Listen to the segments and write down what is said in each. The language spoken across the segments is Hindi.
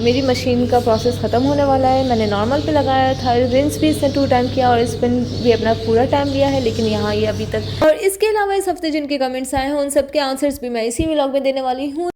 मेरी मशीन का प्रोसेस ख़त्म होने वाला है। मैंने नॉर्मल पे लगाया था, रिंस भी इसने 2 टाइम किया और स्पिन भी अपना पूरा टाइम लिया है, लेकिन यहाँ ये अभी तक। और इसके अलावा इस हफ्ते जिनके कमेंट्स आए हैं उन सब के आंसर्स भी मैं इसी व्लॉग में देने वाली हूँ।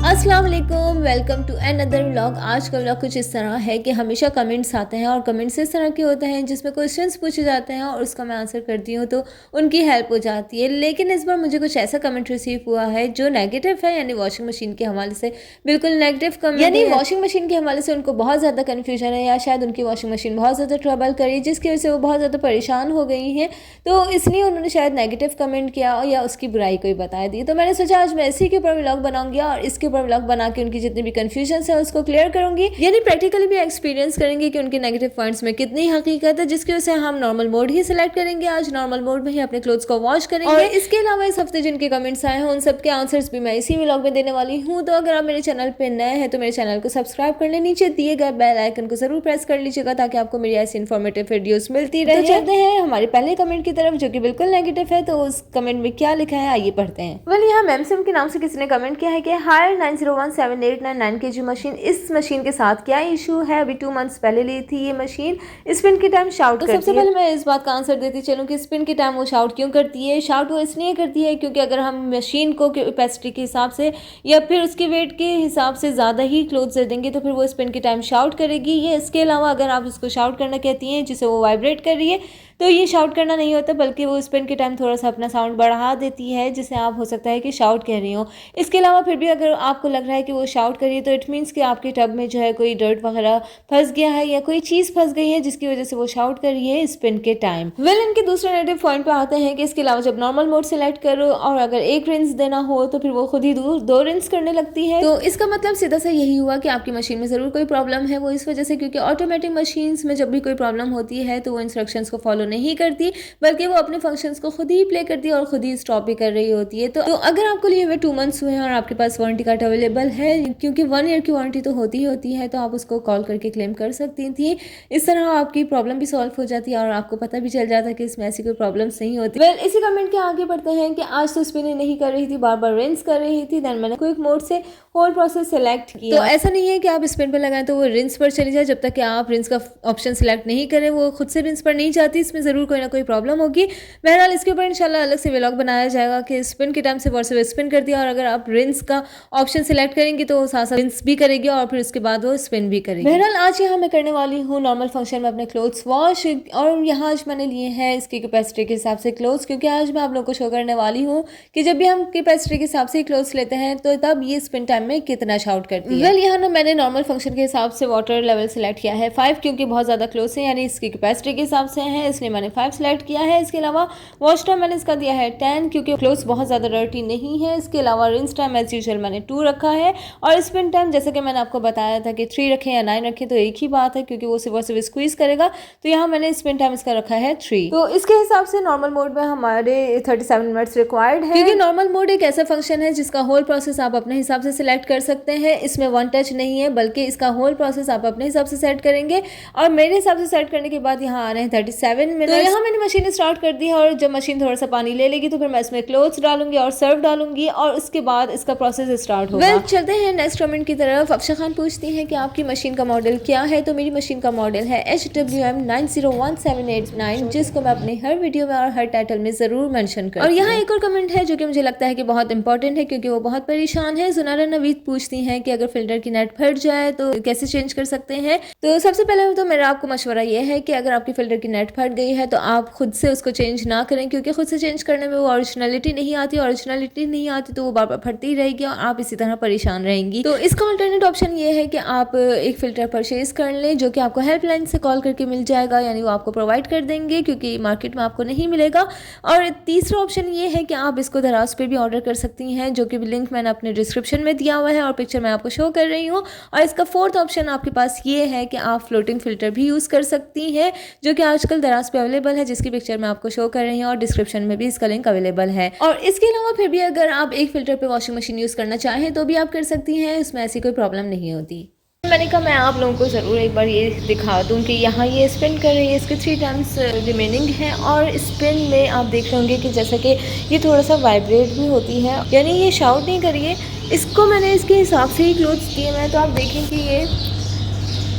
अस्सलाम वालेकुम, वेलकम टू अनदर व्लॉग। आज का व्लॉग कुछ इस तरह है कि हमेशा कमेंट्स आते हैं और कमेंट्स इस तरह के होते हैं जिसमें क्वेश्चंस पूछे जाते हैं और उसका मैं आंसर करती हूँ तो उनकी हेल्प हो जाती है। लेकिन इस बार मुझे कुछ ऐसा कमेंट रिसीव हुआ है जो नेगेटिव है, यानी वॉशिंग मशीन के हवाले से बिल्कुल नेगेटिव कमेंट, यानी वॉशिंग मशीन के हवाले से उनको बहुत ज़्यादा कन्फ्यूजन है या शायद उनकी वॉशिंग मशीन बहुत ज़्यादा ट्रबल करी जिसकी वजह से वो बहुत ज़्यादा परेशान हो गई हैं, तो इसलिए उन्होंने शायद नेगेटिव कमेंट किया या उसकी बुराई कोई बता दी। तो मैंने सोचा आज मैं इसी के ऊपर व्लॉग बनाऊंगी और इसके ऊपर व्लॉग बना के उनकी जितनी भी कंफ्यूजन है उसको क्लियर करूंगी, यानी प्रैक्टिकली भी एक्सपीरियंस करेंगे कि उनके नेगेटिव पॉइंट्स में कितनी हकीकत है, जिसकी वजह से हम नॉर्मल मोड ही सिलेक्ट करेंगे। आज नॉर्मल मोड में ही अपने क्लोथ्स को वॉश करेंगे। और इसके अलावा इस हफ्ते जिनके कमेंट्स आए हैं उन सबके आंसर्स भी मैं इसी व्लॉग में देने वाली हूँ। तो अगर आप मेरे चैनल पे नए हैं तो मेरे चैनल को सब्सक्राइब कर ले, नीचे दिए गए बेल आइकन को जरूर प्रेस कर लीजिएगा ताकि आपको मेरी ऐसी इन्फॉर्मेटिव वीडियोस मिलती रहे। तो चलते हैं हमारे पहले कमेंट की तरफ जो कि बिल्कुल नेगेटिव है। तो उस कमेंट में क्या लिखा है आइए पढ़ते हैं। वेल यहाँ मैमसिम के नाम से किसी ने कमेंट किया है कि हाय 901789 kg मशीन, इस मशीन के साथ क्या इशू है? अभी 2 मंथ्स पहले ली थी ये मशीन, स्पिन के टाइम शाउट करती है। सबसे पहले मैं इस बात का आंसर देती चलूं कि स्पिन के टाइम वो शाउट क्यों करती है। शाउट वो इसलिए करती है क्योंकि अगर हम मशीन को कैपेसिटी के हिसाब से या फिर उसके वेट के हिसाब से ज़्यादा ही क्लोथ्स दे देंगे तो फिर वो स्पिन के टाइम शाउट करेगी। ये इसके अलावा अगर आप उसको शाउट करना कहती हैं जिसे वो वाइब्रेट कर रही है तो ये शाउट करना नहीं होता, बल्कि वो स्पिन के टाइम थोड़ा सा अपना साउंड बढ़ा देती है जिसे आप हो सकता है कि शाउट कह रही हो। इसके अलावा फिर भी अगर आपको लग रहा है कि वो शाउट कर रही है तो इट मीन्स कि आपके टब में जो है कोई डर्ट वगैरह फंस गया है या कोई चीज़ फंस गई है जिसकी वजह से वो शाउट कर रही है स्पिन के टाइम। वेल इनके दूसरे नेगेटिव पॉइंट पे आते हैं कि इसके अलावा जब नॉर्मल मोड सेलेक्ट करो और अगर एक रिंस देना हो तो फिर वो खुद ही दो रिंस करने लगती है। तो इसका मतलब सीधा सा यही हुआ कि आपकी मशीन में ज़रूर कोई प्रॉब्लम है। वो इस वजह से क्योंकि ऑटोमेटिक मशीन्स में जब भी कोई प्रॉब्लम होती है तो वो इंस्ट्रक्शंस को फॉलो नहीं करती बल्कि वो अपने फंक्शंस को खुद ही प्ले करती है और खुद ही स्टॉप भी कर रही होती है। तो अगर आपको लिए हुए 2 मंथ्स हुए हैं और आपके पास वारंटी कार्ड अवेलेबल है, क्योंकि 1 ईयर की वारंटी तो होती है, तो आप उसको कॉल करके क्लेम कर सकती थी। इस तरह आपकी प्रॉब्लम भी सॉल्व हो जाती है और आपको पता भी चल जाता है कि इसमें ऐसी कोई प्रॉब्लम्स नहीं होती। वेल इसी कमेंट के आगे बढ़ते हैं कि आज तो स्पिन नहीं कर रही थी, बार बार रिंस कर रही थी, देन मैंने क्विक मोड से होल प्रोसेस सेलेक्ट किया। तो ऐसा नहीं है कि आप स्पिन पर लगाएं तो वो रिंस पर चली जाए, जब तक कि आप रिंस का ऑप्शन सेलेक्ट नहीं करें वो खुद से रिंस पर नहीं जाती, इसमें ज़रूर कोई ना कोई प्रॉब्लम होगी। बहरहाल इसके ऊपर इंशाल्लाह अलग से व्लॉग बनाया जाएगा कि स्पिन के टाइम से वर्सेस स्पिन कर दिया और अगर आप रिंस का ऑप्शन सिलेक्ट करेंगी तो साथ साथ रिंस भी करेगी और फिर उसके बाद वो स्पिन भी करेगी। बहरहाल आज यहाँ मैं करने वाली हूँ नॉर्मल फंक्शन में अपने क्लोथ्स वॉश, और यहाँ आज मैंने लिए हैं इसकी कैपेसिटी के हिसाब से क्लोथ्स, क्योंकि आज मैं आप लोगों को शो करने वाली हूँ कि जब भी हम कैपेसिटी के हिसाब से क्लोथ्स लेते हैं तो तब ये स्पिन टाइम में कितना शाउट करती है। वेल यहाँ ना मैंने नॉर्मल फंक्शन के हिसाब से वाटर लेवल सेलेक्ट किया है 5, क्योंकि बहुत ज़्यादा क्लोथ्स है, यानी इसकी कैपेसिटी के हिसाब से है इसलिए मैंने 5 सेलेक्ट किया है। इसके अलावा वॉश टाइम मैंने इसका दिया है 10, क्योंकि क्लोथ्स बहुत ज़्यादा डर्टी नहीं है। इसके अलावा रिंस टाइम एज यूजुअल मैंने 2 रखा है और स्पिन टाइम जैसे कि मैंने आपको बताया था कि 3 रखें या 9 रखें तो एक ही बात है, क्योंकि वो सिर्फ स्क्वीज करेगा। तो यहाँ मैंने स्पिन टाइम इसका रखा है 3। तो इसके हिसाब से नॉर्मल मोड में हमारे 37 मिनट्स रिक्वायर्ड है, क्योंकि नॉर्मल मोड एक ऐसा फंक्शन है जिसका होल प्रोसेस आप अपने हिसाब से सिलेक्ट कर सकते हैं। इसमें वन टच नहीं है, बल्कि इसका होल प्रोसेस आप अपने हिसाब से सेट करेंगे और मेरे हिसाब से सेट करने के बाद यहाँ आ रहे हैं 37 मिनट। तो यहाँ मैंने मशीन स्टार्ट कर दी है और जब मशीन थोड़ा सा पानी ले लेगी तो फिर मैं इसमें क्लोथ्स डालूंगी और सर्फ डालूंगी और उसके बाद इसका प्रोसेस स्टार्ट होगा। चलते हैं नेक्स्ट कमेंट की तरफ। अफशा खान पूछती हैं कि आपकी मशीन का मॉडल क्या है। तो मेरी मशीन का मॉडल है HWM 901789, जिसको मैं अपने हर वीडियो में और हर टाइटल में जरूर मेंशन करती हूं। और यहाँ एक और कमेंट है जो कि मुझे लगता है कि बहुत इंपॉर्टेंट है, क्योंकि वो बहुत परेशान है। जुनारा नवीद पूछती हैं कि अगर फिल्टर की नेट फट जाए तो कैसे चेंज कर सकते हैं। तो सबसे पहले तो मेरा आपको मशवरा ये है कि अगर आपकी फिल्टर की नेट फट गई है तो आप खुद से उसको चेंज ना करें, क्योंकि खुद से चेंज करने में वो ओरिजिनलिटी नहीं आती तो वो बार बार फटती रहेगी और आप इसी तरह परेशान रहेंगी। तो इसका अल्टरनेट ऑप्शन ये है कि आप एक फिल्टर परचेज कर लें जो कि आपको हेल्पलाइन से कॉल करके मिल जाएगा, यानी वो आपको प्रोवाइड कर देंगे, क्योंकि मार्केट में आपको नहीं मिलेगा। और तीसरा ऑप्शन ये है कि आप इसको दराज पे भी ऑर्डर कर सकती हैं, जो कि लिंक मैंने अपने डिस्क्रिप्शन में दिया हुआ है और पिक्चर मैं आपको शो कर रही हूँ। और इसका फोर्थ ऑप्शन आपके पास ये है कि आप फ्लोटिंग फिल्टर भी यूज़ कर सकती हैं, जो कि आजकल दराज पे अवेलेबल है, जिसकी पिक्चर मैं आपको शो कर रही हूँ और डिस्क्रिप्शन में भी इसका लिंक अवेलेबल है। और इसके अलावा फिर भी अगर आप एक फिल्टर पे वॉशिंग मशीन यूज़ करना चाहें तो भी आप कर सकती हैं, उसमें ऐसी कोई प्रॉब्लम नहीं होती। मैंने कहा मैं आप लोगों को ज़रूर एक बार ये दिखा दूँ कि यहाँ ये स्पिन कर रही है, इसके 3 टाइम्स रिमेनिंग है और स्पिन में आप देख रहे होंगे कि जैसा कि ये थोड़ा सा वाइब्रेट भी होती है, यानी ये शाउट नहीं कर रही है। इसको मैंने इसके हिसाब से ही क्लोथ्स दिए हैं, तो आप देखें कि ये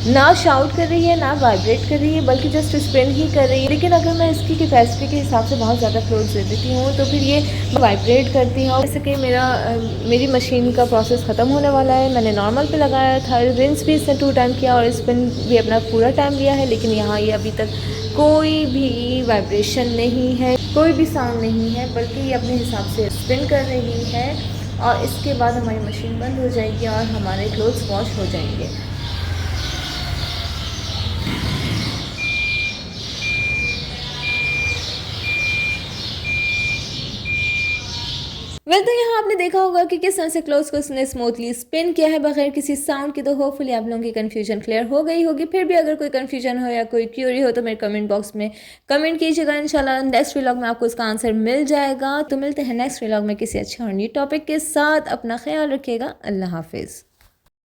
ना शाउट कर रही है ना वाइब्रेट कर रही है, बल्कि जस्ट स्पिन ही कर रही है। लेकिन अगर मैं इसकी कैपेसिटी के हिसाब से बहुत ज़्यादा क्लोथ्स दे देती हूँ तो फिर ये वाइब्रेट करती है। और जैसे कि मेरी मशीन का प्रोसेस ख़त्म होने वाला है, मैंने नॉर्मल पे लगाया था, रिंस भी इसने 2 टाइम किया और स्पिन भी अपना पूरा टाइम लिया है, लेकिन यहाँ ये अभी तक कोई भी वाइब्रेशन नहीं है, कोई भी साउंड नहीं है, बल्कि ये अपने हिसाब से स्पिन कर रही है। और इसके बाद हमारी मशीन बंद हो जाएगी और हमारे क्लोथ्स वॉश हो जाएंगे। तो यहाँ आपने देखा होगा कि किस तरह से क्लोथ्स को उसने स्मूथली स्पिन किया है बगैर किसी साउंड के। तो होपफुली आप लोगों की कन्फ्यूजन क्लियर हो गई होगी। फिर भी अगर कोई कन्फ्यूजन हो या कोई क्यूरी हो तो मेरे कमेंट बॉक्स में कमेंट कीजिएगा। इंशाल्लाह नेक्स्ट व्लॉग में आपको उसका आंसर मिल जाएगा। तो मिलते हैं नेक्स्ट व्लॉग में किसी अच्छे और न्यू टॉपिक के साथ। अपना ख्याल रखिएगा। अल्लाह हाफिज़।